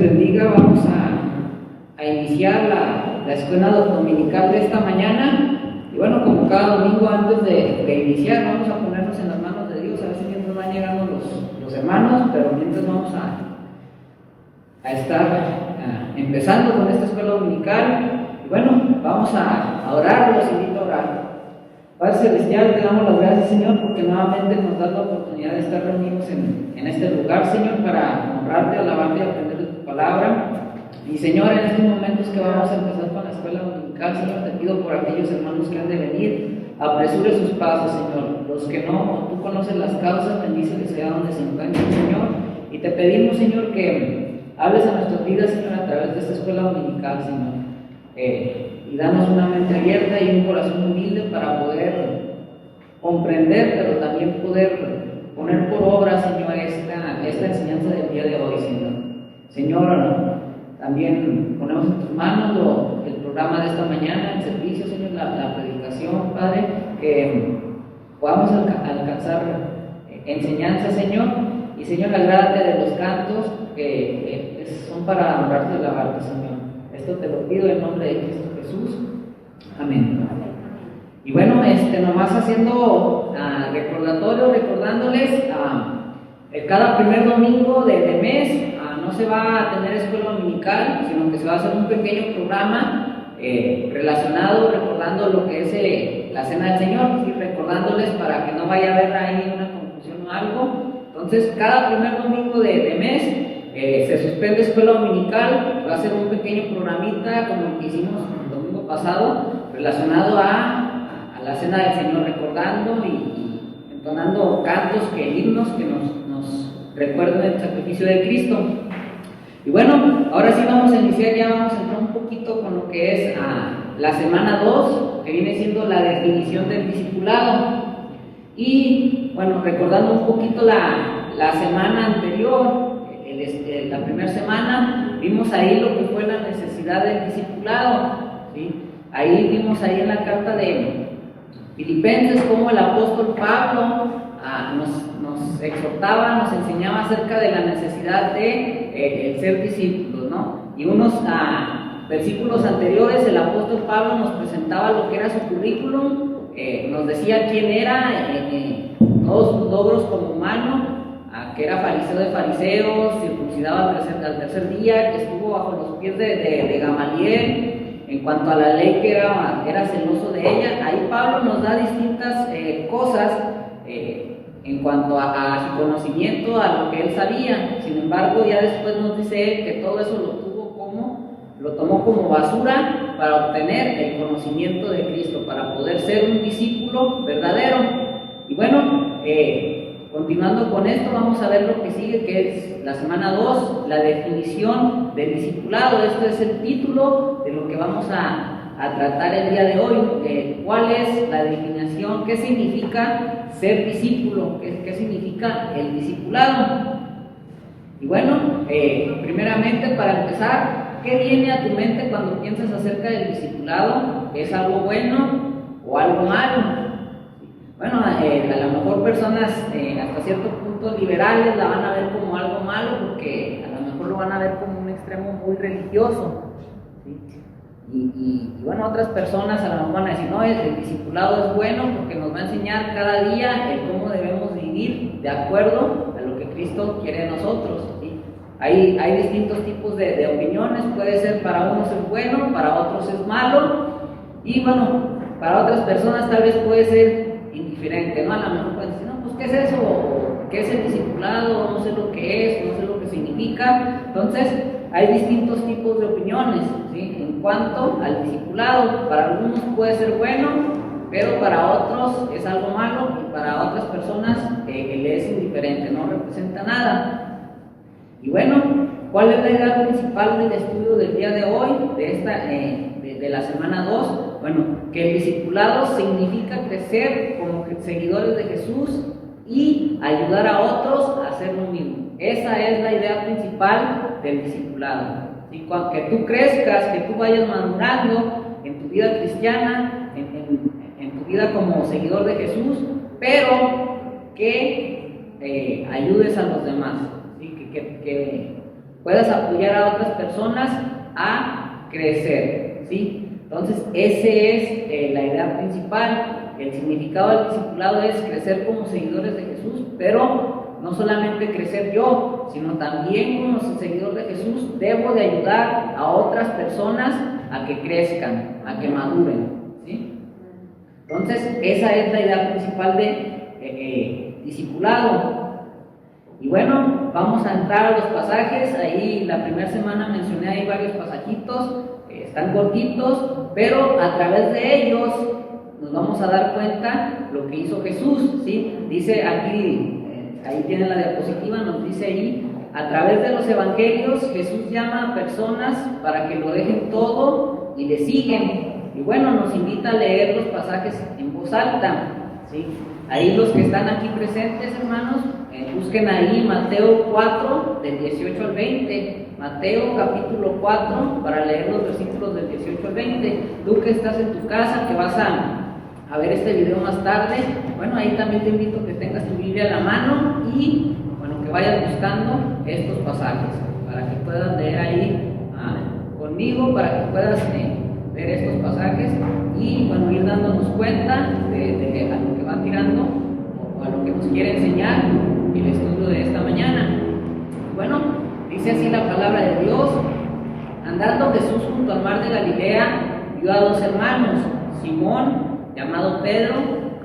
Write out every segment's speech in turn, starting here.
bendiga. Vamos a iniciar la escuela dominical de esta mañana. Y bueno, como cada domingo antes de iniciar, vamos a ponernos en las manos de Dios. A ver si mientras van llegando los hermanos, pero mientras vamos a estar empezando con esta escuela dominical. Y bueno, vamos a orar. Los invito a orar. Padre Celestial, te damos las gracias, Señor, porque nuevamente nos das la oportunidad de estar reunidos en este lugar, Señor, para honrarte, alabarte y aprender de tu palabra. Y Señor, en estos momentos que vamos a empezar con la escuela dominical, Señor, te pido por aquellos hermanos que han de venir, apresure sus pasos, Señor. Los que no, tú conoces las causas, bendíceles allá donde se encuentren, Señor. Y te pedimos, Señor, que hables a nuestras vidas, Señor, a través de esta escuela dominical, Señor. Y danos una mente abierta y un corazón humilde para poder comprender, pero también poder poner por obra, Señor, esta enseñanza del día de hoy, Señor. Señor, también ponemos en tus manos el programa de esta mañana, el servicio, Señor, la predicación, Padre, que podamos alcanzar enseñanza, Señor. Y Señor, agrádate de los cantos que son para honrarte y alabarte, Señor. Esto te lo pido en nombre de Cristo Jesús. Amén. Y bueno, nomás haciendo recordándoles, cada primer domingo de mes no se va a tener escuela dominical, sino que se va a hacer un pequeño programa relacionado, recordando lo que es la Cena del Señor, y recordándoles para que no vaya a haber ahí una confusión o algo. Entonces, cada primer domingo de mes se suspende escuela dominical. Va a ser un pequeño programita como el que hicimos el domingo pasado, relacionado a la Cena del Señor, recordando y entonando cantos, himnos que nos recuerden el sacrificio de Cristo. Y bueno, ahora sí vamos a iniciar, ya vamos a entrar un poquito con lo que es la semana 2, que viene siendo la definición del discipulado. Y bueno, recordando un poquito la semana anterior, la primera semana, vimos ahí lo que fue la necesidad del discipulado, ¿sí? Ahí vimos ahí en la carta de Filipenses cómo el apóstol Pablo nos exhortaba, nos enseñaba acerca de la necesidad de ser discípulos, ¿no? Y unos versículos anteriores el apóstol Pablo nos presentaba lo que era su currículum, nos decía quién era, todos sus logros como humano, que era fariseo de fariseos, circuncidado al tercer día, que estuvo bajo los pies de Gamaliel, en cuanto a la ley que era celoso de ella. Ahí Pablo nos da distintas cosas en cuanto a su conocimiento, a lo que él sabía. Sin embargo, ya después nos dice él que todo eso lo tomó como basura para obtener el conocimiento de Cristo, para poder ser un discípulo verdadero. Y bueno, continuando con esto, vamos a ver lo que sigue, que es la semana 2, la definición del discipulado. Este es el título de lo que vamos a tratar el día de hoy. ¿Cuál es la definición? ¿Qué significa ser discípulo? ¿Qué significa el discipulado? Y bueno, primeramente, para empezar, ¿qué viene a tu mente cuando piensas acerca del discipulado? ¿Es algo bueno o algo malo? Bueno, a lo mejor personas hasta cierto punto liberales la van a ver como algo malo, porque a lo mejor lo van a ver como un extremo muy religioso, ¿sí? Y bueno, otras personas a lo mejor van a decir, no, el discipulado es bueno porque nos va a enseñar cada día el cómo debemos vivir de acuerdo a lo que Cristo quiere de nosotros, ¿sí? Hay distintos tipos de opiniones. Puede ser para unos es bueno, para otros es malo, y bueno, para otras personas tal vez puede ser indiferente, ¿no? A lo mejor pueden decir, no, pues ¿qué es eso? ¿Qué es el discipulado? No sé lo que es, no sé lo que significa. Entonces, hay distintos tipos de opiniones, ¿sí? En cuanto al discipulado. Para algunos puede ser bueno, pero para otros es algo malo, y para otras personas le es indiferente, no representa nada. Y bueno, ¿cuál es la idea principal del estudio del día de hoy, de la semana 2? Bueno, que el discipulado significa crecer como seguidores de Jesús y ayudar a otros a hacer lo mismo. Esa es la idea principal del discipulado. Y que tú crezcas, que tú vayas madurando en tu vida cristiana, en tu vida como seguidor de Jesús, pero que ayudes a los demás, ¿sí? Que puedas apoyar a otras personas a crecer, ¿sí? Entonces, esa es la idea principal. El significado del discipulado es crecer como seguidores de Jesús, pero no solamente crecer yo, sino también como seguidor de Jesús debo de ayudar a otras personas a que crezcan, a que maduren, ¿sí? Entonces, esa es la idea principal de discipulado. Y bueno, vamos a entrar a los pasajes. Ahí la primera semana mencioné ahí varios pasajitos, están cortitos, pero a través de ellos nos vamos a dar cuenta lo que hizo Jesús, ¿sí? Dice aquí, ahí tiene la diapositiva, nos dice ahí, a través de los evangelios Jesús llama a personas para que lo dejen todo y le siguen. Y bueno, nos invita a leer los pasajes en voz alta, ¿sí? Ahí los que están aquí presentes, hermanos, busquen ahí Mateo 4, del 18 al 20. Mateo capítulo 4, para leer los versículos del 18 al 20. Tú que estás en tu casa, que vas a ver este video más tarde, bueno, ahí también te invito a que tengas tu Biblia a la mano y, bueno, que vayas buscando estos pasajes, para que puedas leer ahí conmigo, para que puedas ver estos pasajes y, bueno, ir dándonos cuenta de a lo que va tirando o a lo que nos quiere enseñar el estudio de esta mañana. Bueno, dice así la palabra de Dios: andando Jesús junto al mar de Galilea, vio a dos hermanos, Simón, llamado Pedro,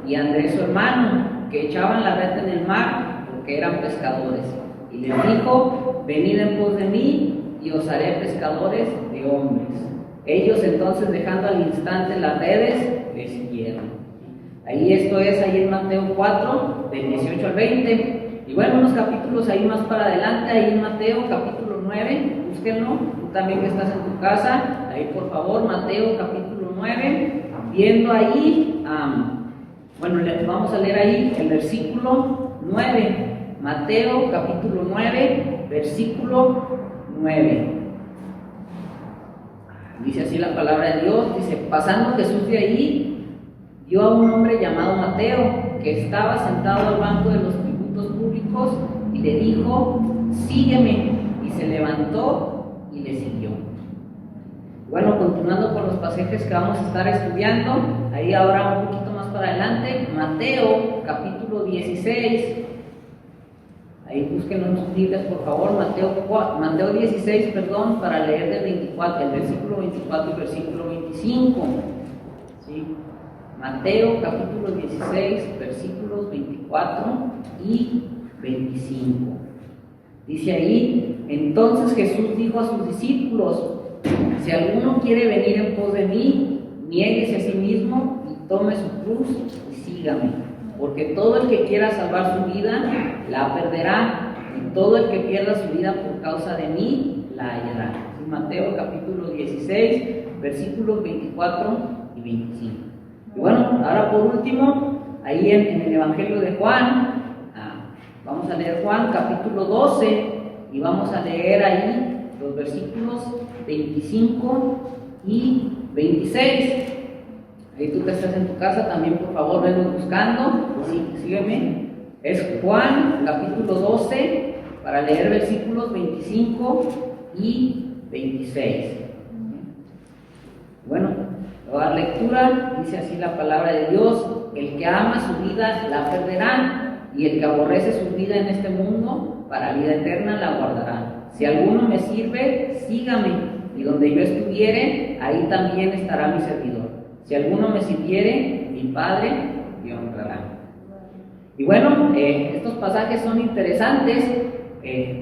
y Andrés su hermano, que echaban la red en el mar porque eran pescadores. Y les dijo: venid en pos de mí y os haré pescadores de hombres. Ellos entonces, dejando al instante las redes, le siguieron. Ahí esto es ahí en Mateo 4, del 18 al 20. Y bueno, unos capítulos ahí más para adelante, ahí en Mateo capítulo 9, búsquenlo, tú también que estás en tu casa, ahí por favor, Mateo capítulo 9, viendo ahí, bueno, vamos a leer ahí el versículo 9, Mateo capítulo 9, versículo 9. Dice así la palabra de Dios, dice: pasando Jesús de ahí, vio a un hombre llamado Mateo, que estaba sentado al banco de los tributos públicos, y le dijo: sígueme. Y se levantó y le siguió. Bueno, continuando con los pasajes que vamos a estar estudiando, ahí ahora un poquito más para adelante, Mateo capítulo 16. Ahí búsquenlo en sus Biblias, por favor, Mateo 16, perdón, para leer del 24, el versículo 24 y versículo 25. ¿Sí? Mateo capítulo 16, versículos 24 y 25. Dice ahí: entonces Jesús dijo a sus discípulos: si alguno quiere venir en pos de mí, niéguese a sí mismo y tome su cruz y sígame. Porque todo el que quiera salvar su vida, la perderá, y todo el que pierda su vida por causa de mí, la hallará. Mateo capítulo 16, versículos 24 y 25. Y bueno, ahora por último, ahí en el Evangelio de Juan, vamos a leer Juan capítulo 12, y vamos a leer ahí los versículos 25 y 26. Ahí tú que estás en tu casa también, por favor, vennos buscando. Sí, sígueme. Es Juan capítulo 12, para leer versículos 25 y 26. Bueno, voy a dar lectura. Dice así la palabra de Dios: el que ama su vida la perderá, y el que aborrece su vida en este mundo, para vida eterna la guardará. Si alguno me sirve, sígame, y donde yo estuviere, ahí también estará mi servidor. Si alguno me sirviere, mi Padre me honrará. Y bueno, estos pasajes son interesantes.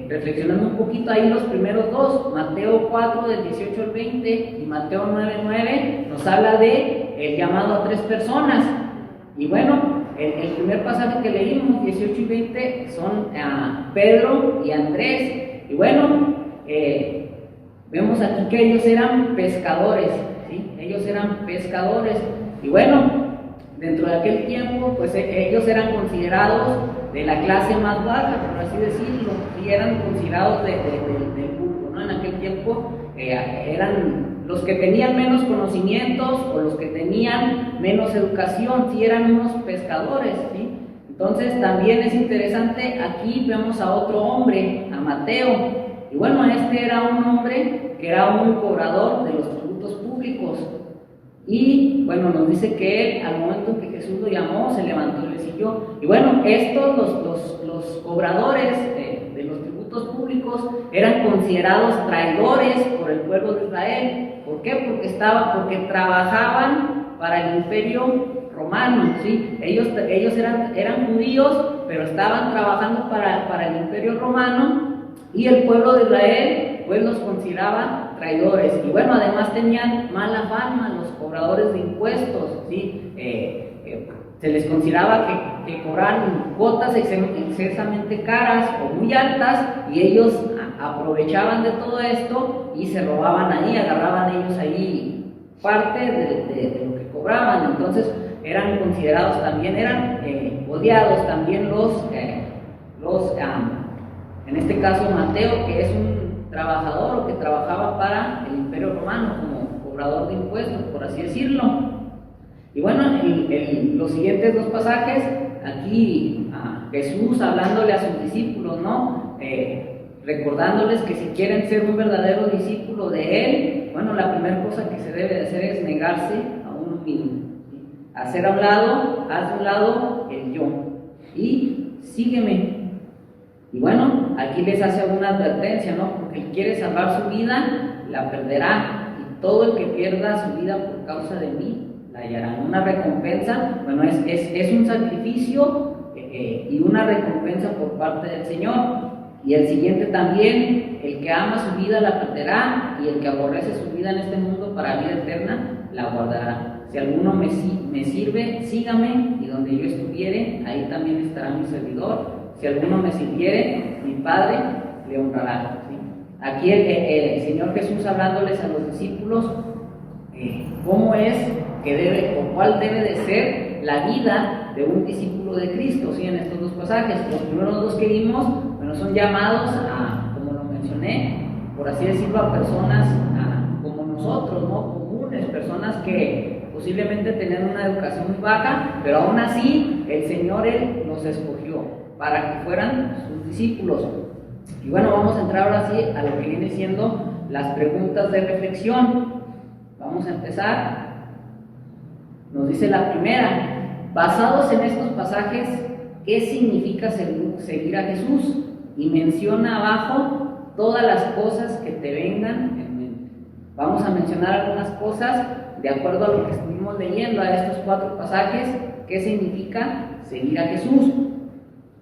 Reflexionando un poquito ahí los primeros dos, Mateo 4 del 18 al 20 y Mateo 9:9, nos habla de el llamado a 3 personas. Y bueno, el primer pasaje que leímos, 18 y 20, son Pedro y Andrés. Y bueno, vemos aquí que ellos eran pescadores, ¿sí? Ellos eran pescadores. Y bueno, dentro de aquel tiempo, pues ellos eran considerados de la clase más baja, por así decirlo, y eran considerados del grupo, ¿no? En aquel tiempo eran los que tenían menos conocimientos o los que tenían menos educación, sí, eran unos pescadores, ¿sí? Entonces también es interesante, aquí vemos a otro hombre, a Mateo, Y bueno, este era un hombre que era un cobrador de los tributos públicos. Y bueno, nos dice que él, al momento que Jesús lo llamó, se levantó y le siguió. Y bueno, estos, los cobradores de los tributos públicos, eran considerados traidores por el pueblo de Israel. ¿Por qué? Porque trabajaban para el imperio romano, ¿sí? Ellos eran judíos, pero estaban trabajando para el imperio romano, y el pueblo de Israel pues los consideraba traidores. Y bueno, además tenían mala fama los cobradores de impuestos, ¿sí? Se les consideraba que cobraban cuotas excesivamente caras o muy altas, y ellos aprovechaban de todo esto y se robaban ahí, agarraban ellos ahí parte de lo que cobraban. Entonces eran considerados también, eran odiados también en este caso Mateo, que es un trabajador o que trabajaba para el imperio romano como cobrador de impuestos, por así decirlo. Y bueno, los siguientes dos pasajes, aquí Jesús hablándole a sus discípulos, ¿no? Recordándoles que si quieren ser un verdadero discípulo de Él, bueno, la primera cosa que se debe de hacer es negarse a uno mismo, ¿sí? Hacer a un lado, haz de un lado el yo, y sígueme. Y bueno, aquí les hace alguna advertencia, ¿no? Porque el que quiere salvar su vida, la perderá, y todo el que pierda su vida por causa de mí, la hallará. Una recompensa, bueno, es un sacrificio y una recompensa por parte del Señor. Y el siguiente también: el que ama su vida la perderá, y el que aborrece su vida en este mundo para vida eterna la guardará. Si alguno me sirve, sígame, y donde yo estuviere, ahí también estará mi servidor. Si alguno me sirviere, mi Padre le honrará, ¿sí? Aquí el Señor Jesús hablándoles a los discípulos cómo es que debe, o cuál debe de ser la vida de un discípulo de Cristo, ¿sí? En estos dos pasajes, los primeros dos que vimos, bueno, son llamados a, como lo mencioné, por así decirlo, a personas como nosotros, ¿no? Comunes, personas que posiblemente tenían una educación muy baja, pero aún así el Señor, Él los escogió para que fueran sus discípulos. Y bueno, vamos a entrar ahora sí a lo que viene siendo las preguntas de reflexión. Vamos a empezar. Nos dice la primera: basados en estos pasajes, ¿qué significa seguir a Jesús? Y menciona abajo todas las cosas que te vengan en mente. Vamos a mencionar algunas cosas de acuerdo a lo que estuvimos leyendo, a estos 4 pasajes, ¿qué significa seguir a Jesús?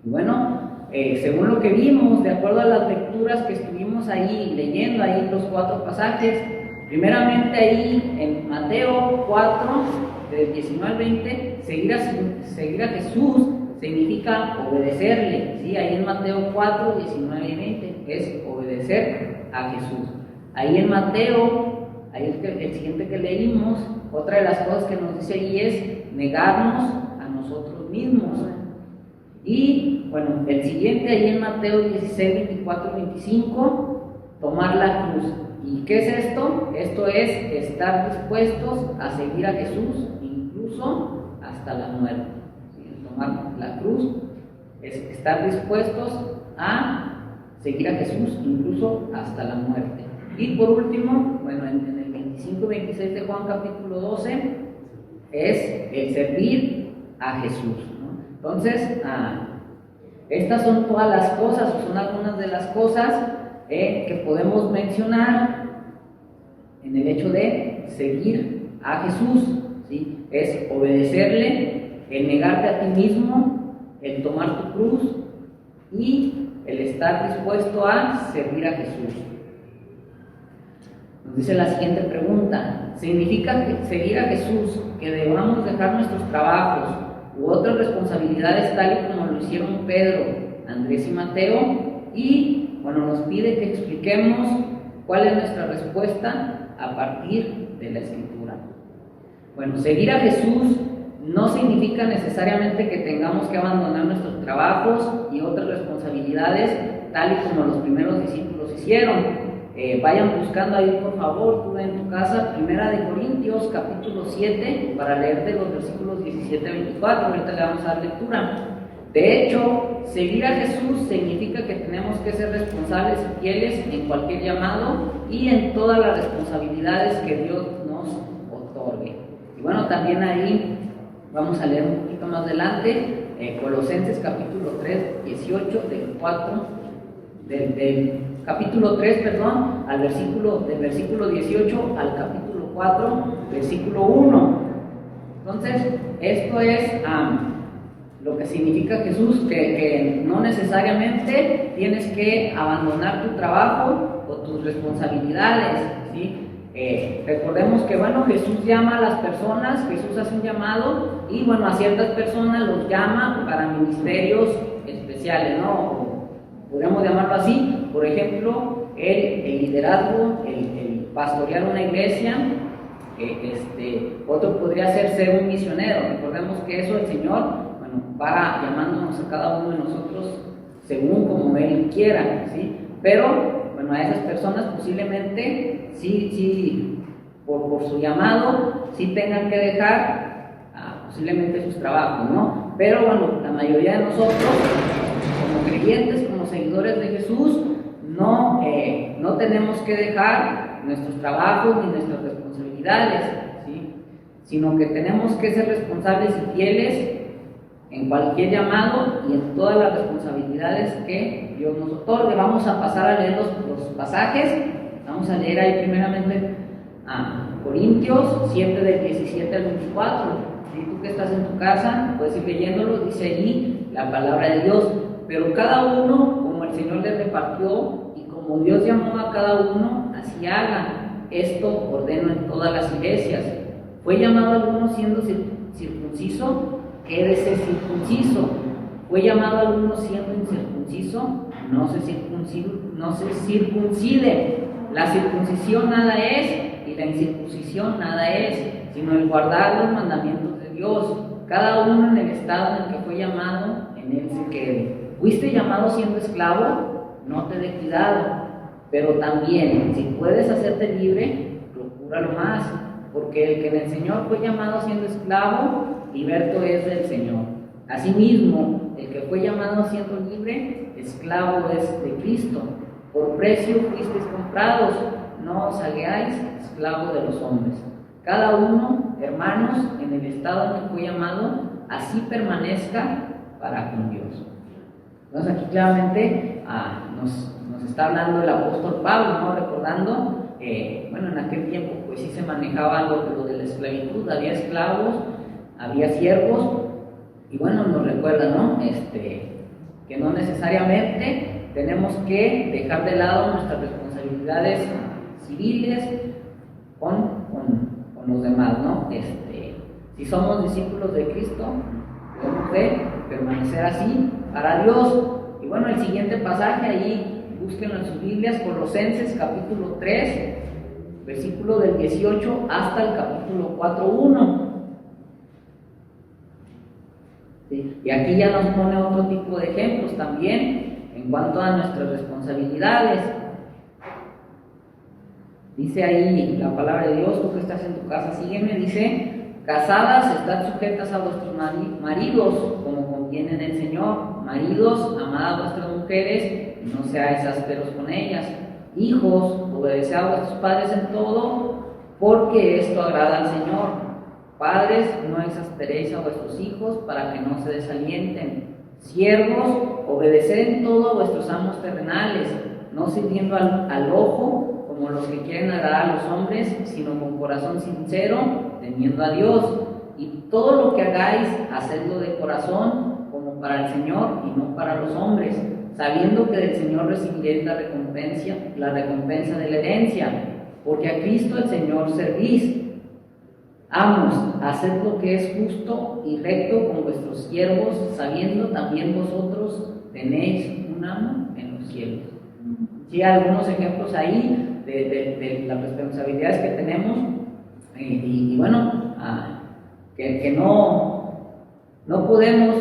Y bueno, según lo que vimos, de acuerdo a las lecturas que estuvimos ahí leyendo, ahí los 4 pasajes, primeramente ahí en Mateo 4, del 19 al 20, seguir a Jesús significa obedecerle, ¿sí? Ahí en Mateo 4, 19 y 20 es obedecer a Jesús. Ahí en Mateo, ahí el siguiente que leímos, otra de las cosas que nos dice ahí es negarnos a nosotros mismos. Y bueno, el siguiente ahí en Mateo 16, 24, 25, tomar la cruz. ¿Y qué es esto? Esto es estar dispuestos a seguir a Jesús, incluso hasta la muerte. ¿Sí? Tomar la cruz es estar dispuestos a seguir a Jesús, incluso hasta la muerte. Y por último, bueno, en el 25 y 26 de Juan capítulo 12, es el servir a Jesús, ¿no? Entonces, estas son todas las cosas, o son algunas de las cosas que podemos mencionar en el hecho de seguir a Jesús, ¿sí? Es obedecerle, el negarte a ti mismo, el tomar tu cruz y el estar dispuesto a servir a Jesús. Nos dice la siguiente pregunta: ¿significa seguir a Jesús que debamos dejar nuestros trabajos u otras responsabilidades tal y como lo hicieron Pedro, Andrés y Mateo? Y bueno, nos pide que expliquemos cuál es nuestra respuesta a partir de la Escritura. Bueno, seguir a Jesús no significa necesariamente que tengamos que abandonar nuestros trabajos y otras responsabilidades tal y como los primeros discípulos hicieron. Vayan buscando ahí, por favor, tú en tu casa, 1 Corintios capítulo 7, para leerte los versículos 17 a 24. Ahorita le vamos a dar lectura. De hecho, seguir a Jesús significa que tenemos que ser responsables y fieles en cualquier llamado y en todas las responsabilidades que Dios nos otorgue. Y bueno, también ahí vamos a leer un poquito más adelante, Colosenses capítulo 3, 18, del capítulo 3, perdón, del versículo 18 al capítulo 4, versículo 1. Entonces, esto es lo que significa Jesús, que no necesariamente tienes que abandonar tu trabajo o tus responsabilidades, ¿sí? Recordemos que, bueno, Jesús llama a las personas, Jesús hace un llamado y, bueno, a ciertas personas los llama para ministerios especiales, ¿no? O podríamos llamarlo así, por ejemplo, el liderazgo, el pastorear una iglesia. Otro podría ser un misionero. Recordemos que eso el Señor, bueno, va llamándonos a cada uno de nosotros según como Él quiera, ¿sí? Pero, bueno, a esas personas posiblemente sí, por su llamado, sí tengan que dejar posiblemente sus trabajos, ¿no? Pero, bueno, la mayoría de nosotros, como creyentes, como seguidores de Jesús, no tenemos que dejar nuestros trabajos ni nuestras responsabilidades, ¿sí? Sino que tenemos que ser responsables y fieles en cualquier llamado y en todas las responsabilidades que Dios nos otorgue. Vamos a pasar a leer los pasajes. Vamos a leer ahí primeramente a Corintios 7 del 17 al 24. Si tú que estás en tu casa puedes ir leyéndolo, dice allí la palabra de Dios. Pero cada uno, como el Señor le repartió y como Dios llamó a cada uno, así haga. Esto ordeno en todas las iglesias. Fue llamado a alguno siendo circunciso, quédese circunciso. Fue llamado a alguno siendo incircunciso, no se circuncide. La circuncisión nada es y la incircuncisión nada es, sino el guardar los mandamientos de Dios. Cada uno en el estado en el que fue llamado, en él se quede. Fuiste llamado siendo esclavo, no te dé cuidado. Pero también, si puedes hacerte libre, procúralo más, porque el que en el Señor fue llamado siendo esclavo, liberto es del Señor. Asimismo, el que fue llamado siendo libre, esclavo es de Cristo. Por precio fuisteis comprados, no os hagáis esclavos de los hombres. Cada uno, hermanos, en el estado en que fue llamado, así permanezca para con Dios. Entonces aquí claramente nos está hablando el apóstol Pablo, ¿no? Recordando, bueno, en aquel tiempo pues sí se manejaba lo de la esclavitud, había esclavos, había siervos, y bueno, nos recuerda, ¿no? Que no necesariamente tenemos que dejar de lado nuestras responsabilidades civiles con los demás, ¿no? Si somos discípulos de Cristo, debemos de permanecer así para Dios. Y bueno, el siguiente pasaje ahí, búsquenlo en sus Biblias, Colosenses capítulo 3, versículo del 18 hasta el capítulo 4:1. ¿Sí? Y aquí ya nos pone otro tipo de ejemplos también en cuanto a nuestras responsabilidades. Dice ahí la palabra de Dios, tú que estás en tu casa, sígueme, dice: casadas, estad sujetas a vuestros maridos, como conviene en el Señor. Maridos, amad a vuestras mujeres, y no seáis ásperos con ellas. Hijos, obedeced a vuestros padres en todo, porque esto agrada al Señor. Padres, no exasperéis a vuestros hijos, para que no se desalienten. Siervos, obedeced en todo a vuestros amos terrenales, no sirviendo al ojo, como los que quieren agradar a los hombres, sino con corazón sincero, temiendo a Dios. Y todo lo que hagáis, hacedlo de corazón, como para el Señor y no para los hombres, sabiendo que del Señor recibiréis la recompensa de la herencia, porque a Cristo el Señor servís. Amos, haced lo que es justo y recto con vuestros siervos, sabiendo también vosotros tenéis un amo en los cielos. Sí, algunos ejemplos ahí de las responsabilidades que tenemos, y bueno, que no podemos,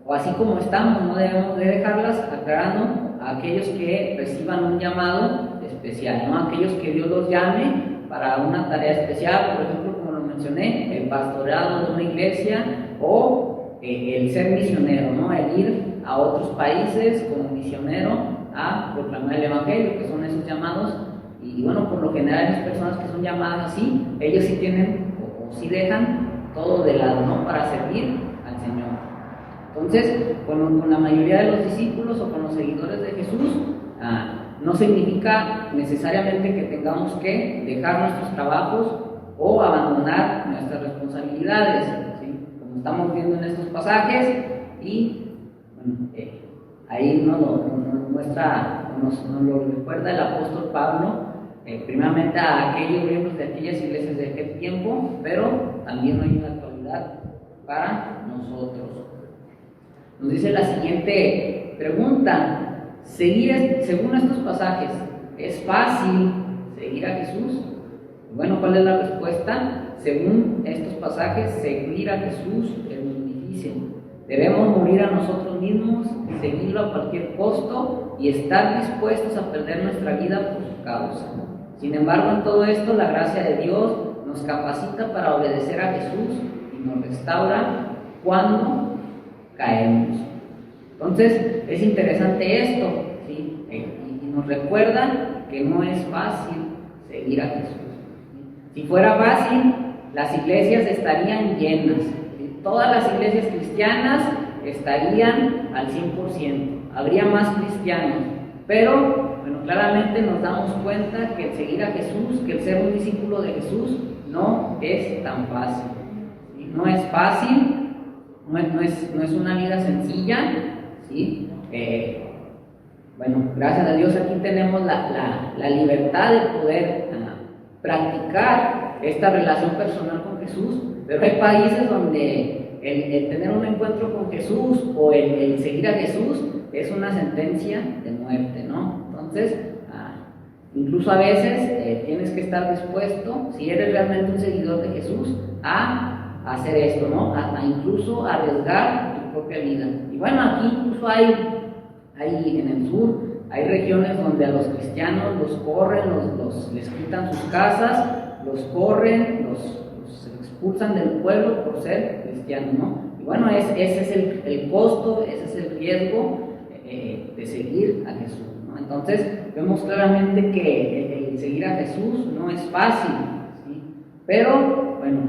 o así como estamos, no debemos de dejarlas, aclarando a aquellos que reciban un llamado especial, ¿no? Aquellos que Dios los llame para una tarea especial, por ejemplo, como lo mencioné, el pastoreado de una iglesia, o el ser misionero, ¿no? El ir a otros países como misionero a proclamar el Evangelio, que son esos llamados. Y bueno, por lo general las personas que son llamadas así, ellos sí tienen o sí dejan todo de lado, ¿no? Para servir al Señor. Entonces, con la mayoría de los discípulos o con los seguidores de Jesús, no significa necesariamente que tengamos que dejar nuestros trabajos o abandonar nuestras responsabilidades, ¿sí? Como estamos viendo en estos pasajes, y bueno, ahí nos lo recuerda el apóstol Pablo, primeramente a aquellos miembros de aquellas iglesias de aquel tiempo, pero también hoy en la actualidad para nosotros. Nos dice la siguiente pregunta: según estos pasajes, ¿es fácil seguir a Jesús? Bueno, ¿cuál es la respuesta? Según estos pasajes, seguir a Jesús es muy difícil. Debemos morir a nosotros mismos, seguirlo a cualquier costo y estar dispuestos a perder nuestra vida por su causa. Sin embargo, en todo esto, la gracia de Dios nos capacita para obedecer a Jesús y nos restaura cuando caemos. Entonces, es interesante esto, ¿sí? Y nos recuerda que no es fácil seguir a Jesús. Si fuera fácil, las iglesias estarían llenas, ¿sí? Todas las iglesias cristianas estarían al 100%, habría más cristianos, pero bueno, claramente nos damos cuenta que el seguir a Jesús, que el ser un discípulo de Jesús, no es tan fácil, ¿sí? No es fácil, no es una vida sencilla, ¿sí? Bueno, gracias a Dios aquí tenemos la libertad de poder practicar esta relación personal con Jesús, pero hay países donde el tener un encuentro con Jesús o el seguir a Jesús es una sentencia de muerte, ¿no? Entonces, incluso a veces tienes que estar dispuesto, si eres realmente un seguidor de Jesús, a hacer esto, ¿no? A incluso arriesgar tu propia vida. Y bueno, aquí incluso hay en el sur, hay regiones donde a los cristianos los corren, les quitan sus casas, los corren, los expulsan del pueblo por ser cristianos, ¿no? Y bueno, ese es el costo, ese es el riesgo de seguir a Jesús, ¿no? Entonces, vemos claramente que el seguir a Jesús no es fácil, ¿sí? Pero, bueno,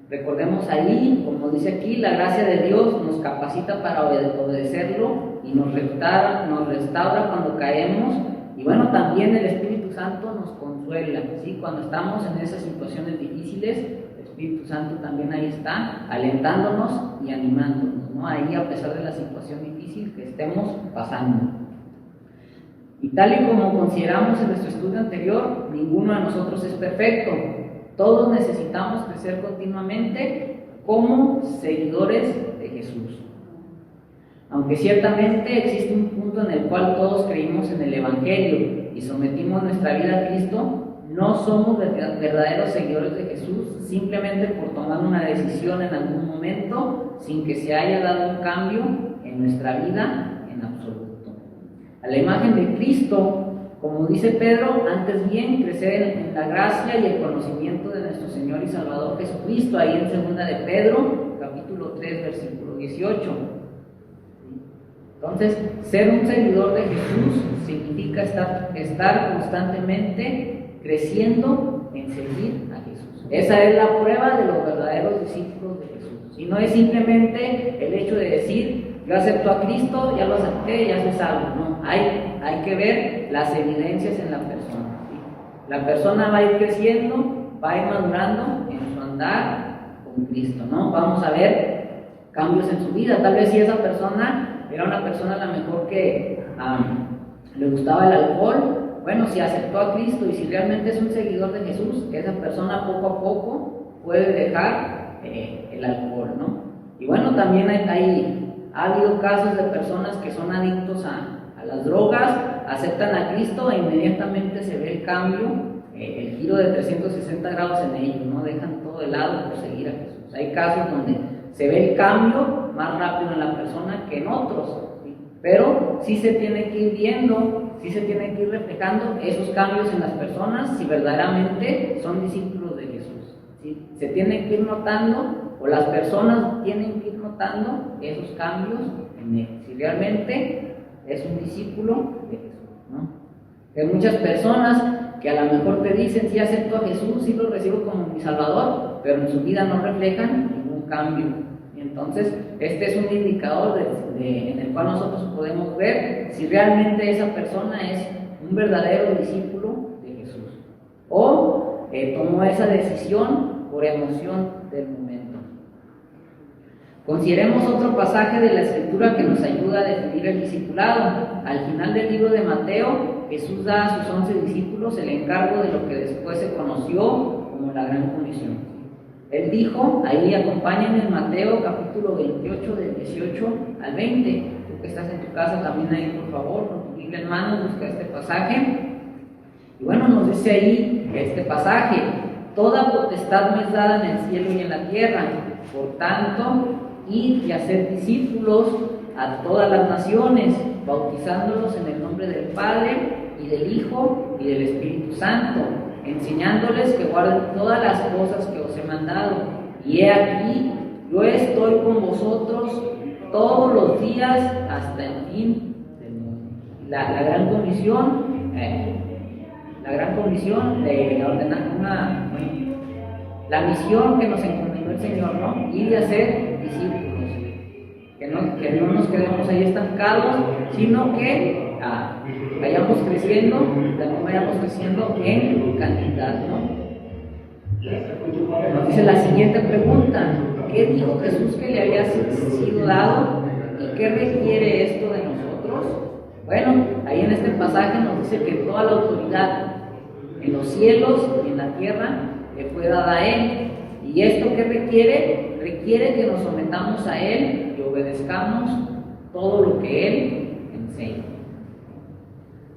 recordemos ahí, como dice aquí, la gracia de Dios nos capacita para obedecerlo y nos restaura cuando caemos. Y bueno, también el Espíritu Santo nos consuela, ¿sí? Cuando estamos en esas situaciones difíciles, el Espíritu Santo también ahí está, alentándonos y animándonos, ¿no? Ahí, a pesar de la situación difícil que estemos pasando. Y tal y como consideramos en nuestro estudio anterior, ninguno de nosotros es perfecto. Todos necesitamos crecer continuamente como seguidores de Jesús. Aunque ciertamente existe un punto en el cual todos creímos en el Evangelio y sometimos nuestra vida a Cristo, no somos verdaderos seguidores de Jesús simplemente por tomar una decisión en algún momento sin que se haya dado un cambio en nuestra vida en absoluto. A la imagen de Cristo, como dice Pedro, antes bien crecer en la gracia y el conocimiento de nuestro Señor y Salvador Jesucristo, ahí en 2 de Pedro, capítulo 3, versículo 18. Entonces, ser un seguidor de Jesús significa estar constantemente creciendo en seguir a Jesús. Esa es la prueba de los verdaderos discípulos de Jesús. Y no es simplemente el hecho de decir, yo acepto a Cristo, ya lo acepté, ya soy salvo. No, hay que ver las evidencias en la persona, ¿sí? La persona va a ir creciendo, va a ir madurando en su andar con Cristo, ¿no? Vamos a ver cambios en su vida. Tal vez si esa persona era una persona a lo mejor que le gustaba el alcohol, bueno, si aceptó a Cristo y si realmente es un seguidor de Jesús, esa persona poco a poco puede dejar el alcohol, ¿no? Y bueno, también ha habido casos de personas que son adictos a las drogas, aceptan a Cristo e inmediatamente se ve el cambio, el giro de 360 grados en ellos, ¿no? Dejan todo de lado por seguir a Jesús. Hay casos donde se ve el cambio más rápido en la persona que en otros, ¿sí? Pero sí se tiene que ir viendo, sí se tiene que ir reflejando esos cambios en las personas si verdaderamente son discípulos de Jesús, ¿sí? Se tiene que ir notando, o las personas tienen que ir notando esos cambios en él, si realmente es un discípulo de Jesús, ¿no? Hay muchas personas que a lo mejor te dicen, sí acepto a Jesús, sí lo recibo como mi Salvador, pero en su vida no reflejan ningún cambio. Y entonces, este es un indicador en el cual nosotros podemos ver si realmente esa persona es un verdadero discípulo de Jesús o tomó esa decisión por emoción del momento. Consideremos otro pasaje de la Escritura que nos ayuda a definir el discipulado. Al final del libro de Mateo, Jesús da a sus 11 discípulos el encargo de lo que después se conoció como la Gran Comisión. Él dijo, ahí acompáñenme en Mateo capítulo 28 del 18 al 20. Tú que estás en tu casa también ahí, por favor, con tu Biblia en mano, busca este pasaje. Y bueno, nos dice ahí este pasaje, toda potestad me es dada en el cielo y en la tierra, por tanto, id y hacer discípulos a todas las naciones, bautizándolos en el nombre del Padre y del Hijo y del Espíritu Santo, enseñándoles que guarden todas las cosas que os he mandado. Y he aquí, yo estoy con vosotros todos los días hasta el fin del mundo. La gran comisión de ordenar la misión que nos encomendó el Señor, ¿no? Ir a ser discípulos. Que no nos quedemos ahí estancados, sino que vayamos creciendo, en cantidad, ¿no? Nos dice la siguiente pregunta: ¿qué dijo Jesús que le había sido dado y qué requiere esto de nosotros? Bueno, ahí en este pasaje nos dice que toda la autoridad en los cielos y en la tierra le fue dada a Él. ¿Y esto qué requiere? Requiere que nos sometamos a Él y obedezcamos todo lo que Él enseña.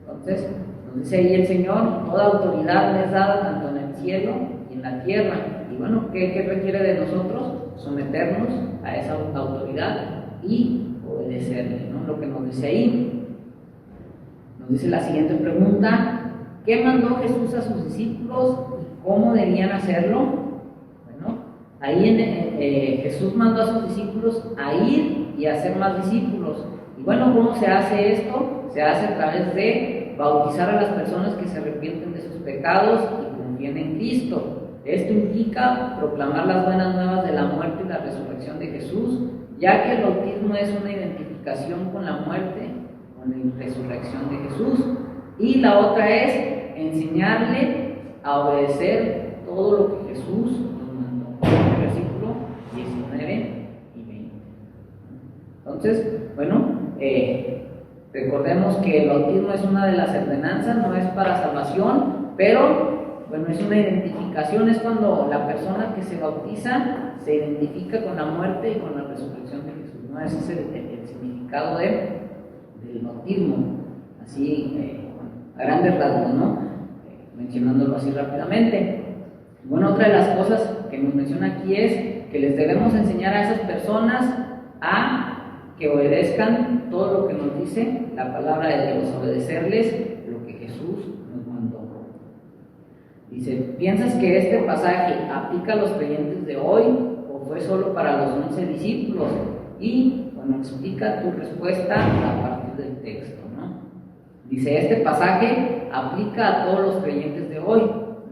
Entonces, nos dice ahí el Señor, toda autoridad me es dada tanto en el cielo y en la tierra. Y bueno, ¿qué requiere de nosotros? Someternos a esa autoridad y obedecerle, ¿no? Lo que nos dice ahí. Nos dice la siguiente pregunta: ¿qué mandó Jesús a sus discípulos y cómo debían hacerlo? Ahí Jesús mandó a sus discípulos a ir y a hacer más discípulos. Y bueno, ¿cómo se hace esto? Se hace a través de bautizar a las personas que se arrepienten de sus pecados y confían en Cristo. Esto implica proclamar las buenas nuevas de la muerte y la resurrección de Jesús, ya que el bautismo es una identificación con la muerte, con la resurrección de Jesús. Y la otra es enseñarle a obedecer todo lo que Jesús versículo 19 y 20. Entonces, bueno, recordemos que el bautismo es una de las ordenanzas, no es para salvación, pero bueno, es una identificación, es cuando la persona que se bautiza se identifica con la muerte y con la resurrección de Jesús, ¿no? Ese es el significado del bautismo, así a grandes rasgos, ¿no? Mencionándolo así rápidamente. Bueno, otra de las cosas que nos menciona aquí es que les debemos enseñar a esas personas a que obedezcan todo lo que nos dice la palabra de Dios, obedecerles lo que Jesús nos mandó. Dice, ¿piensas que este pasaje aplica a los creyentes de hoy o fue solo para los 11 discípulos? Y bueno, explica tu respuesta a partir del texto, ¿no? Dice, este pasaje aplica a todos los creyentes de hoy,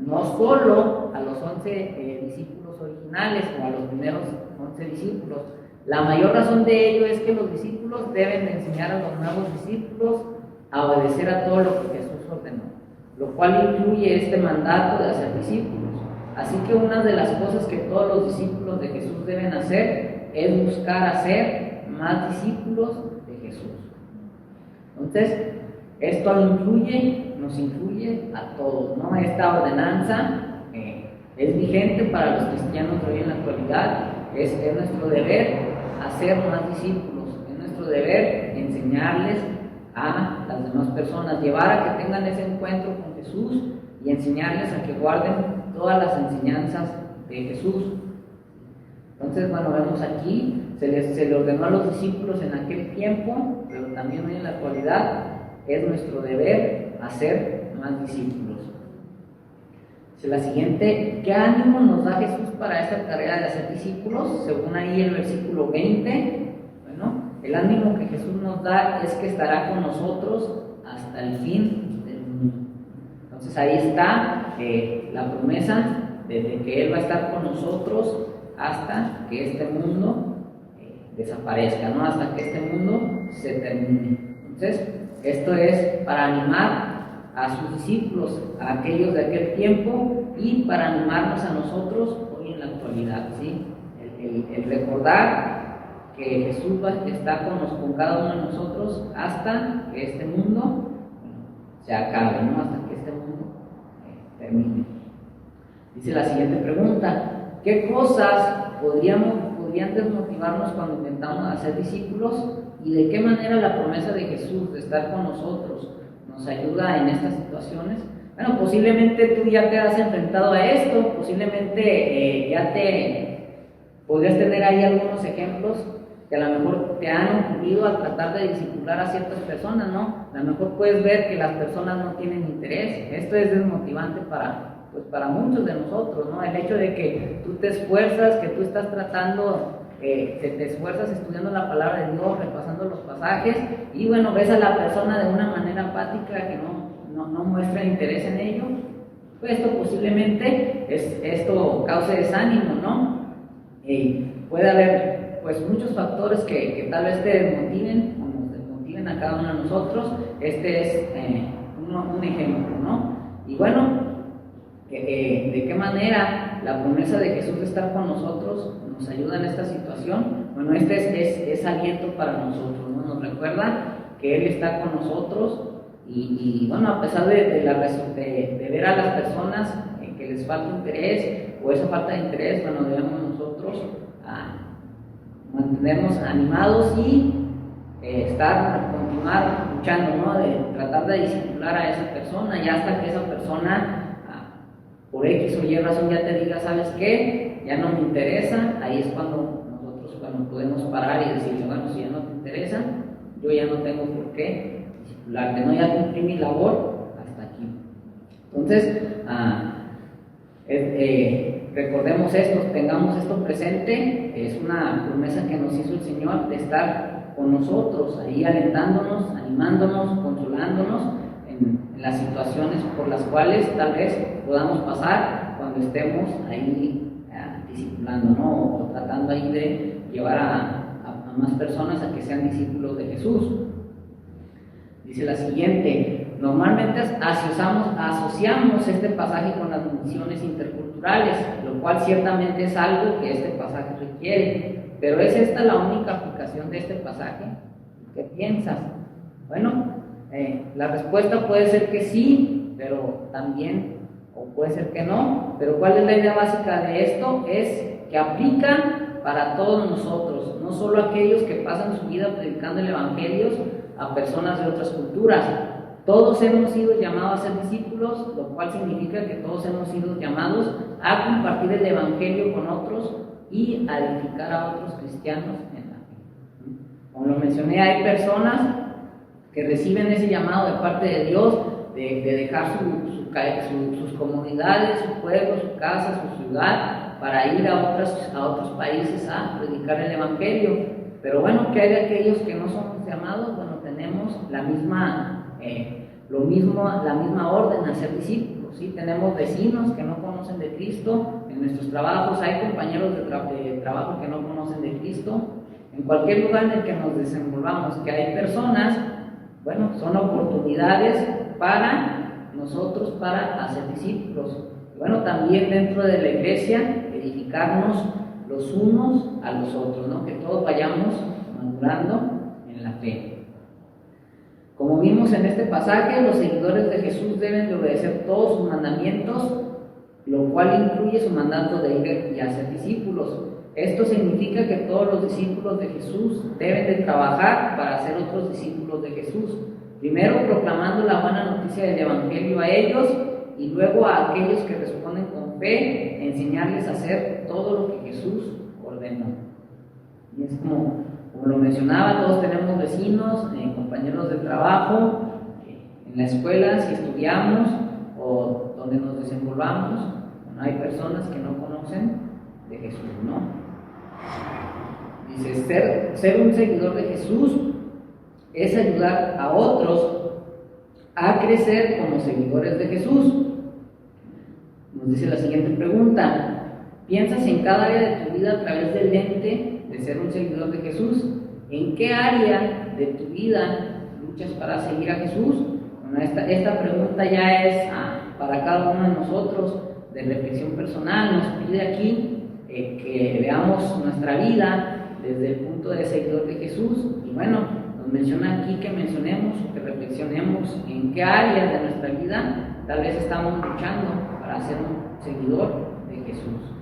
no solo a los 11 discípulos originales o a los primeros 11 discípulos. La mayor razón de ello es que los discípulos deben de enseñar a los nuevos discípulos a obedecer a todo lo que Jesús ordenó, lo cual incluye este mandato de hacer discípulos. Así que una de las cosas que todos los discípulos de Jesús deben hacer es buscar hacer más discípulos de Jesús. Entonces, esto nos incluye a todos, ¿no? Esta ordenanza es vigente para los cristianos de hoy en la actualidad. Es nuestro deber hacer más discípulos, es nuestro deber enseñarles a las demás personas, llevar a que tengan ese encuentro con Jesús y enseñarles a que guarden todas las enseñanzas de Jesús. Entonces, bueno, vemos aquí, se le ordenó a los discípulos en aquel tiempo, pero también hoy en la actualidad es nuestro deber hacer más discípulos. La siguiente, ¿qué ánimo nos da Jesús para esta tarea de hacer discípulos? Según ahí el versículo 20, bueno, el ánimo que Jesús nos da es que estará con nosotros hasta el fin del mundo. Entonces ahí está la promesa de que Él va a estar con nosotros hasta que este mundo desaparezca, ¿no? Hasta que este mundo se termine. Entonces, esto es para animar a sus discípulos, a aquellos de aquel tiempo, y para animarnos a nosotros hoy en la actualidad, ¿sí? El recordar que Jesús va a estar con cada uno de nosotros hasta que este mundo se acabe, ¿no? Hasta que este mundo termine. Dice la siguiente pregunta: ¿qué cosas podrían desmotivarnos cuando intentamos hacer discípulos? ¿Y de qué manera la promesa de Jesús de estar con nosotros nos ayuda en estas situaciones? Bueno, posiblemente tú ya te has enfrentado a esto, posiblemente podrías tener ahí algunos ejemplos que a lo mejor te han ocurrido al tratar de discipular a ciertas personas, ¿no? A lo mejor puedes ver que las personas no tienen interés. Esto es desmotivante para muchos de nosotros, ¿no? El hecho de que tú te esfuerzas, que tú estás tratando, que te esfuerzas estudiando la palabra de Dios, repasando los pasajes, y bueno, ves a la persona de una manera apática que no muestra interés en ello, pues esto posiblemente esto cause desánimo, ¿no? Puede haber pues muchos factores que tal vez te desmotiven o nos desmotiven a cada uno de nosotros. Este es un ejemplo, ¿no? Y bueno, ¿de qué manera la promesa de Jesús de estar con nosotros nos ayuda en esta situación? Bueno, este es aliento para nosotros, ¿no? Nos recuerda que Él está con nosotros y bueno, a pesar de ver a las personas que les falta interés o esa falta de interés, bueno, debemos nosotros mantenernos animados y continuar luchando, ¿no? De tratar de discipular a esa persona, y hasta que esa persona por X o Y razón ya te diga, ¿sabes qué? Ya no me interesa. Ahí es cuando nosotros podemos parar y decirle, bueno, si ya no te interesa, yo ya no tengo por qué discipularte, ¿no? Ya cumplí mi labor hasta aquí. Entonces, recordemos esto, tengamos esto presente. Es una promesa que nos hizo el Señor de estar con nosotros, ahí alentándonos, animándonos, consolándonos en las situaciones por las cuales tal vez podamos pasar cuando estemos ahí discipulando, ¿no? O tratando ahí de llevar a más personas a que sean discípulos de Jesús. Dice la siguiente: normalmente asociamos este pasaje con las misiones interculturales, lo cual ciertamente es algo que este pasaje requiere, pero ¿es esta la única aplicación de este pasaje? ¿Qué piensas? Bueno, la respuesta puede ser que sí, pero también, o puede ser que no. Pero ¿cuál es la idea básica de esto? Es que aplica para todos nosotros, no solo aquellos que pasan su vida predicando el evangelio a personas de otras culturas. Todos hemos sido llamados a ser discípulos, lo cual significa que todos hemos sido llamados a compartir el evangelio con otros y a edificar a otros cristianos en la fe. Como lo mencioné, hay personas que reciben ese llamado de parte de Dios de dejar sus comunidades, su pueblo, su casa, su ciudad, para ir a otros países a predicar el evangelio. Pero bueno, ¿qué hay de aquellos que no somos llamados? Bueno, tenemos la misma orden a ser discípulos, ¿sí? Tenemos vecinos que no conocen de Cristo, en nuestros trabajos hay compañeros de trabajo que no conocen de Cristo, en cualquier lugar en el que nos desenvolvamos, que hay personas. Bueno, son oportunidades para nosotros para hacer discípulos. Bueno, también dentro de la iglesia, edificarnos los unos a los otros, ¿no? Que todos vayamos madurando en la fe. Como vimos en este pasaje, los seguidores de Jesús deben de obedecer todos sus mandamientos, lo cual incluye su mandato de ir y hacer discípulos. Esto significa que todos los discípulos de Jesús deben de trabajar para ser otros discípulos de Jesús. Primero proclamando la buena noticia del evangelio a ellos, y luego a aquellos que responden con fe, enseñarles a hacer todo lo que Jesús ordenó. Y es como lo mencionaba, todos tenemos vecinos, compañeros de trabajo, en la escuela, si estudiamos, o donde nos desenvolvamos, bueno, hay personas que no conocen de Jesús, ¿no? Dice, ser un seguidor de Jesús es ayudar a otros a crecer como seguidores de Jesús. Nos dice la siguiente pregunta: ¿piensas en cada área de tu vida a través del lente de ser un seguidor de Jesús? ¿En qué área de tu vida luchas para seguir a Jesús? Bueno, esta pregunta ya es para cada uno de nosotros, de reflexión personal. Nos pide aquí que veamos nuestra vida desde el punto de seguidor de Jesús. Y bueno, nos menciona aquí que mencionemos, que reflexionemos en qué áreas de nuestra vida tal vez estamos luchando para ser un seguidor de Jesús.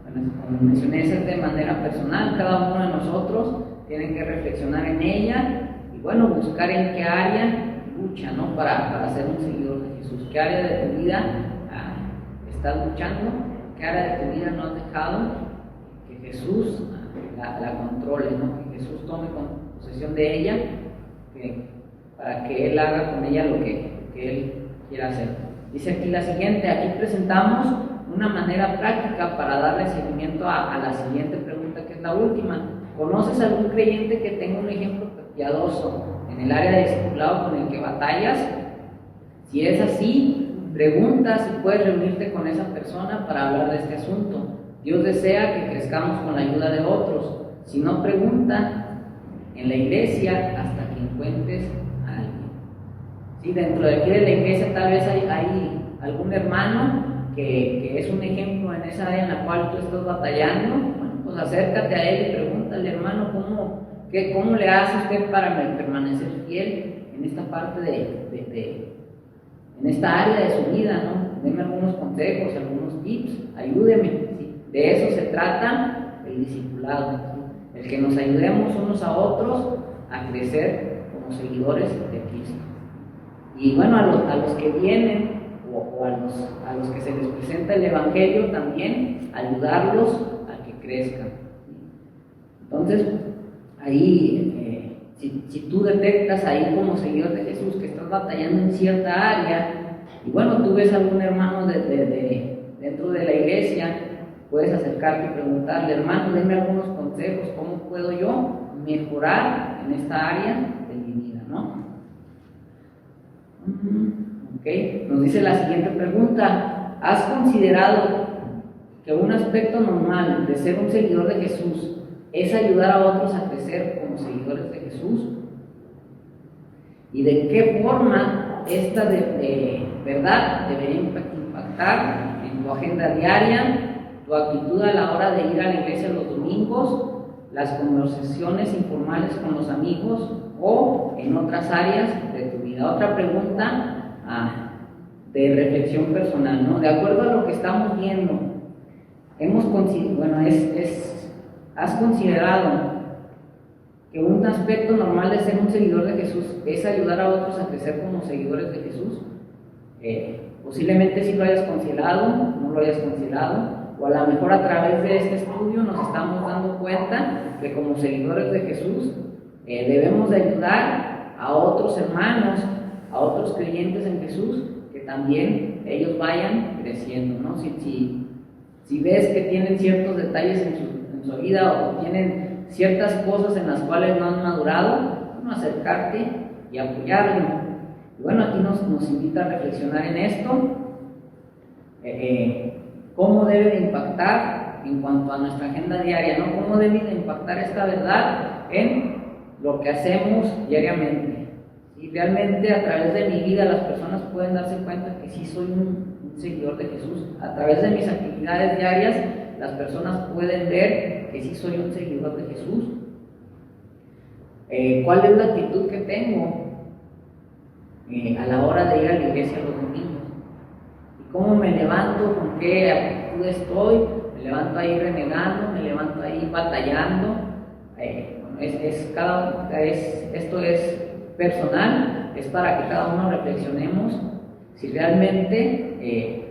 Bueno, como mencioné, es de manera personal, cada uno de nosotros tiene que reflexionar en ella y bueno, buscar en qué área lucha, ¿no? Para ser un seguidor de Jesús. ¿Qué área de tu vida estás luchando? ¿Qué área de tu vida no has dejado que Jesús la controle, ¿no? Que Jesús tome posesión de ella, para que Él haga con ella lo que Él quiera hacer. Dice aquí la siguiente: aquí presentamos una manera práctica para darle seguimiento a la siguiente pregunta, que es la última. ¿Conoces algún creyente que tenga un ejemplo piadoso en el área de discipulado con el que batallas? Si es así, pregunta si puedes reunirte con esa persona para hablar de este asunto. Dios desea que crezcamos con la ayuda de otros. Si no, pregunta en la iglesia hasta que encuentres a alguien. ¿Sí? Dentro de aquí de la iglesia tal vez hay algún hermano que es un ejemplo en esa área en la cual tú estás batallando. Bueno, pues acércate a él y pregúntale: hermano, ¿cómo le hace usted para permanecer fiel en esta parte en esta área de su vida, ¿no? Deme algunos consejos, algunos tips, ayúdeme. ¿Sí? De eso se trata el discipulado, ¿sí? El que nos ayudemos unos a otros a crecer como seguidores de Cristo. Y bueno, a los que vienen o a los que se les presenta el Evangelio también, ayudarlos a que crezcan. Entonces, ahí, si tú detectas ahí como seguidor de Jesús que estás batallando en cierta área, y bueno, tú ves a algún hermano dentro de la iglesia, puedes acercarte y preguntarle: hermano, denme algunos consejos, ¿cómo puedo yo mejorar en esta área de mi vida, ¿no? Ok, nos dice la siguiente pregunta: ¿has considerado que un aspecto normal de ser un seguidor de Jesús es ayudar a otros a crecer como seguidores de Jesús? ¿Y de qué forma esta verdad debería impactar en tu agenda diaria, tu actitud a la hora de ir a la iglesia los domingos, las conversaciones informales con los amigos o en otras áreas de tu vida? Otra pregunta de reflexión personal, ¿no? De acuerdo a lo que estamos viendo, ¿has considerado que un aspecto normal de ser un seguidor de Jesús es ayudar a otros a crecer como seguidores de Jesús? Posiblemente sí lo hayas considerado, no lo hayas considerado, o a lo mejor a través de este estudio nos estamos dando cuenta que como seguidores de Jesús debemos de ayudar a otros hermanos, a otros creyentes en Jesús, que también ellos vayan creciendo, ¿no? Si ves que tienen ciertos detalles en su vida o tienen ciertas cosas en las cuales no han madurado, bueno, acercarte y apoyarlo. Y bueno, aquí nos invita a reflexionar en esto, cómo debe de impactar en cuanto a nuestra agenda diaria, ¿no? Cómo debe de impactar esta verdad en lo que hacemos diariamente. Y realmente a través de mi vida las personas pueden darse cuenta que sí soy un seguidor de Jesús. A través de mis actividades diarias las personas pueden ver que sí soy un seguidor de Jesús. ¿Cuál es la actitud que tengo a la hora de ir a la iglesia los domingos? ¿Y cómo me levanto? ¿Con qué actitud estoy? ¿Me levanto ahí renegando? ¿Me levanto ahí batallando? Esto es personal, es para que cada uno reflexionemos si realmente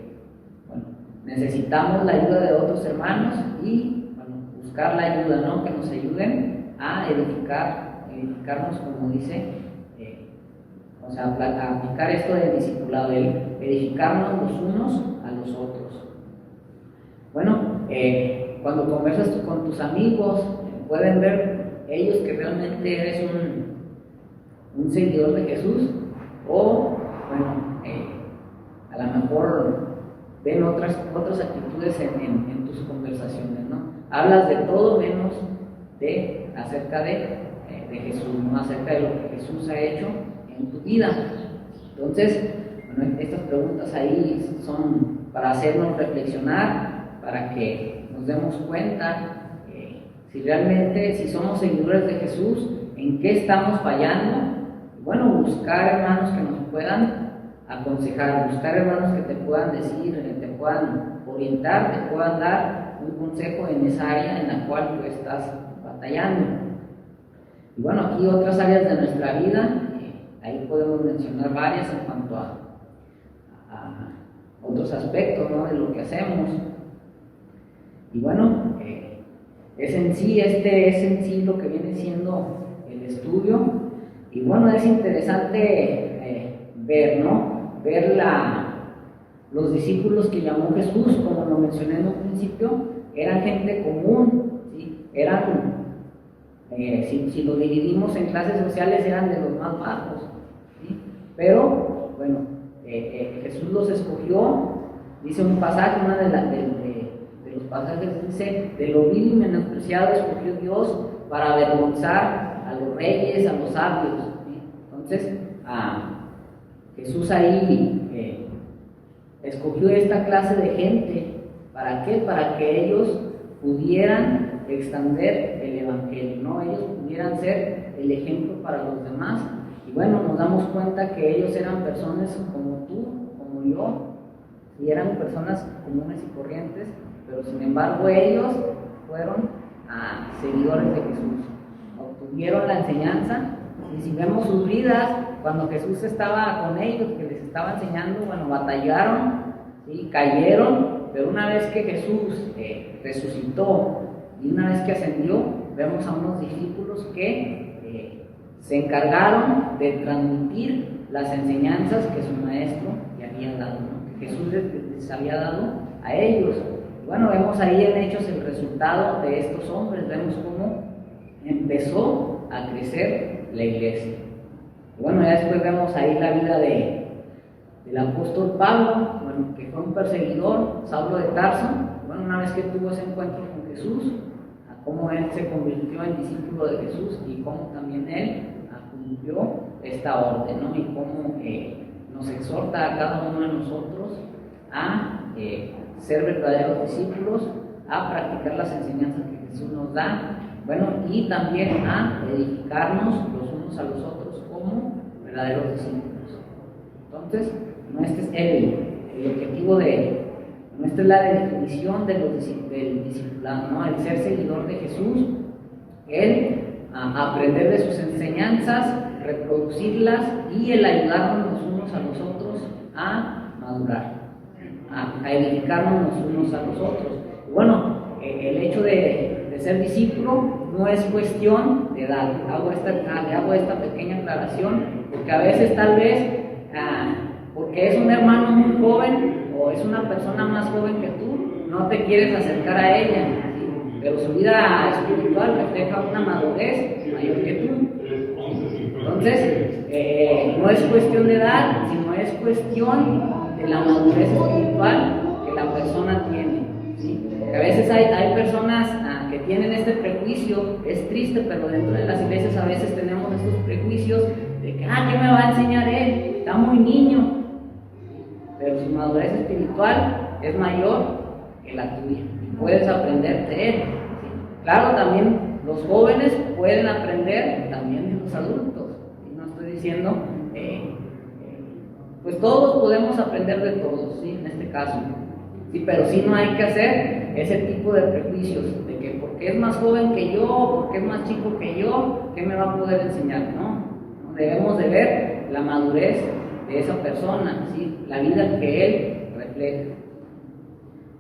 necesitamos la ayuda de otros hermanos y buscar la ayuda, ¿no? Que nos ayuden a edificarnos, como dice, o sea, aplicar esto del discipulado, el edificarnos los unos a los otros. Bueno, cuando conversas con tus amigos, pueden ver ellos que realmente eres un seguidor de Jesús, o bueno, a lo mejor ven otras actitudes en tus conversaciones, ¿no? Hablas de todo menos acerca de Jesús, ¿no? Acerca de lo que Jesús ha hecho en tu vida. Entonces, bueno, estas preguntas ahí son para hacernos reflexionar, para que nos demos cuenta si realmente, si somos seguidores de Jesús, en qué estamos fallando. Y bueno, buscar hermanos que nos puedan aconsejar, buscar hermanos que te puedan decir, que te puedan orientar, te puedan dar un consejo en esa área en la cual tú estás batallando. Y bueno, aquí otras áreas de nuestra vida, ahí podemos mencionar varias en cuanto a otros aspectos, ¿no?, de lo que hacemos. Y bueno, es en sí lo que viene siendo el estudio. Y bueno, es interesante ver, ¿no?, ver los discípulos que llamó Jesús, como lo mencioné en un principio, eran gente común, ¿sí? Eran, si lo dividimos en clases sociales, eran de los más bajos, ¿sí? Pero, bueno, Jesús los escogió. Dice un pasaje, una de los pasajes dice: de lo vil y menospreciado escogió Dios para avergonzar a los reyes, a los sabios, ¿sí? Entonces, Jesús ahí escogió esta clase de gente. ¿Para qué? Para que ellos pudieran extender el evangelio, ¿no? Ellos pudieran ser el ejemplo para los demás. Y bueno, nos damos cuenta que ellos eran personas como tú, como yo, y eran personas comunes y corrientes, pero sin embargo ellos fueron seguidores de Jesús, obtuvieron la enseñanza. Y si vemos sus vidas, cuando Jesús estaba con ellos, que les estaba enseñando, bueno, batallaron, ¿sí?, cayeron, pero una vez que Jesús resucitó y una vez que ascendió, vemos a unos discípulos que se encargaron de transmitir las enseñanzas que su maestro le había dado, ¿no?, que Jesús les había dado a ellos. Y bueno, vemos ahí en Hechos el resultado de estos hombres, vemos cómo empezó a crecer la iglesia. Y bueno, ya después vemos ahí la vida del apóstol Pablo, bueno, que fue un perseguidor, Saulo de Tarso. Bueno, una vez que tuvo ese encuentro con Jesús, a cómo él se convirtió en discípulo de Jesús y cómo también él cumplió esta orden, ¿no?, y cómo nos exhorta a cada uno de nosotros a ser verdaderos discípulos, a practicar las enseñanzas que Jesús nos da, bueno, y también a edificarnos los unos a los otros como verdaderos discípulos. Entonces, este es el objetivo esta es la definición del discipulado, ¿no?, el ser seguidor de Jesús, el aprender de sus enseñanzas, reproducirlas y el ayudarnos los unos a los otros a madurar, a edificarnos los unos a los otros. Y bueno, el hecho de ser discípulo no es cuestión de edad. Hago esta pequeña aclaración porque a veces tal vez porque es un hermano muy joven o es una persona más joven que tú, no te quieres acercar a ella, ¿sí?, pero su vida espiritual refleja una madurez mayor que tú. Entonces, no es cuestión de edad, sino es cuestión de la madurez espiritual que la persona tiene, ¿sí? Porque a veces hay personas que tienen este prejuicio. Es triste, pero dentro de las iglesias a veces tenemos estos prejuicios de que, ¿qué me va a enseñar él? Está muy niño. Pero su madurez espiritual es mayor que la tuya y puedes aprender de él, ¿sí? Claro, también los jóvenes pueden aprender también de los adultos, y no estoy diciendo, pues todos podemos aprender de todos, ¿sí?, en este caso, sí, pero sí no hay que hacer ese tipo de prejuicios de que porque es más joven que yo, porque es más chico que yo, ¿qué me va a poder enseñar? No, debemos de ver la madurez de esa persona, ¿sí?, la vida que él refleja.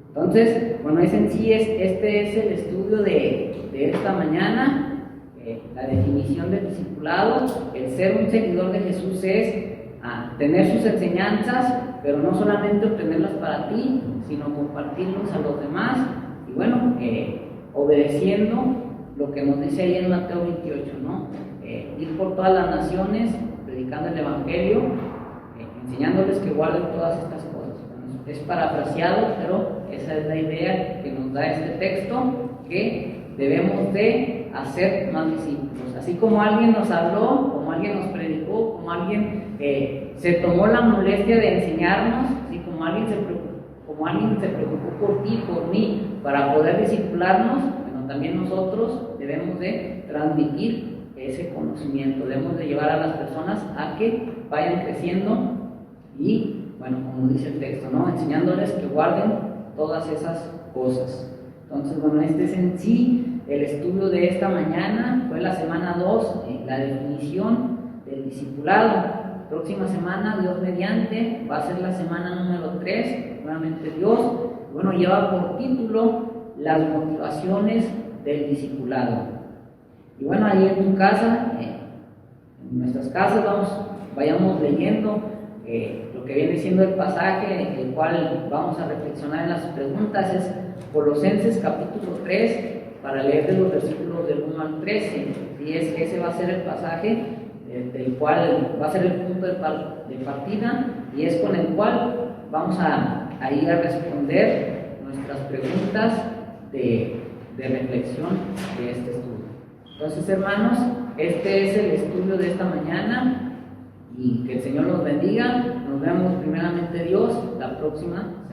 Entonces, bueno, este es el estudio de esta mañana, la definición del discipulado. El ser un seguidor de Jesús es a tener sus enseñanzas, pero no solamente obtenerlas para ti, sino compartirlos a los demás, y bueno, obedeciendo lo que nos dice ahí en Mateo 28, ¿no? Ir por todas las naciones, predicando el Evangelio, enseñándoles que guarden todas estas cosas. Bueno, es parafraseado, pero esa es la idea que nos da este texto, que debemos de hacer más discípulos. Así como alguien nos habló, como alguien nos predicó, como alguien se tomó la molestia de enseñarnos, así como alguien se preocupó por ti, por mí, para poder discipularnos, bueno, también nosotros debemos de transmitir ese conocimiento, debemos de llevar a las personas a que vayan creciendo y, bueno, como dice el texto, ¿no? Enseñándoles que guarden todas esas cosas. Entonces, bueno, este es en sí el estudio de esta mañana. Fue la semana 2, la definición del discipulado. Próxima semana, Dios mediante, va a ser la semana número 3, nuevamente Dios. Bueno, lleva por título las motivaciones del discipulado. Y bueno, ahí en tu casa, en nuestras casas, vayamos leyendo lo que viene siendo el pasaje, el cual vamos a reflexionar en las preguntas. Es Colosenses capítulo 3, para leer de los versículos del 1 al 13. Y ese va a ser el pasaje del cual va a ser el punto de partida, y es con el cual vamos a ir a responder nuestras preguntas de reflexión de este estudio. Entonces, hermanos, este es el estudio de esta mañana, y que el Señor los bendiga. Nos vemos primeramente Dios la próxima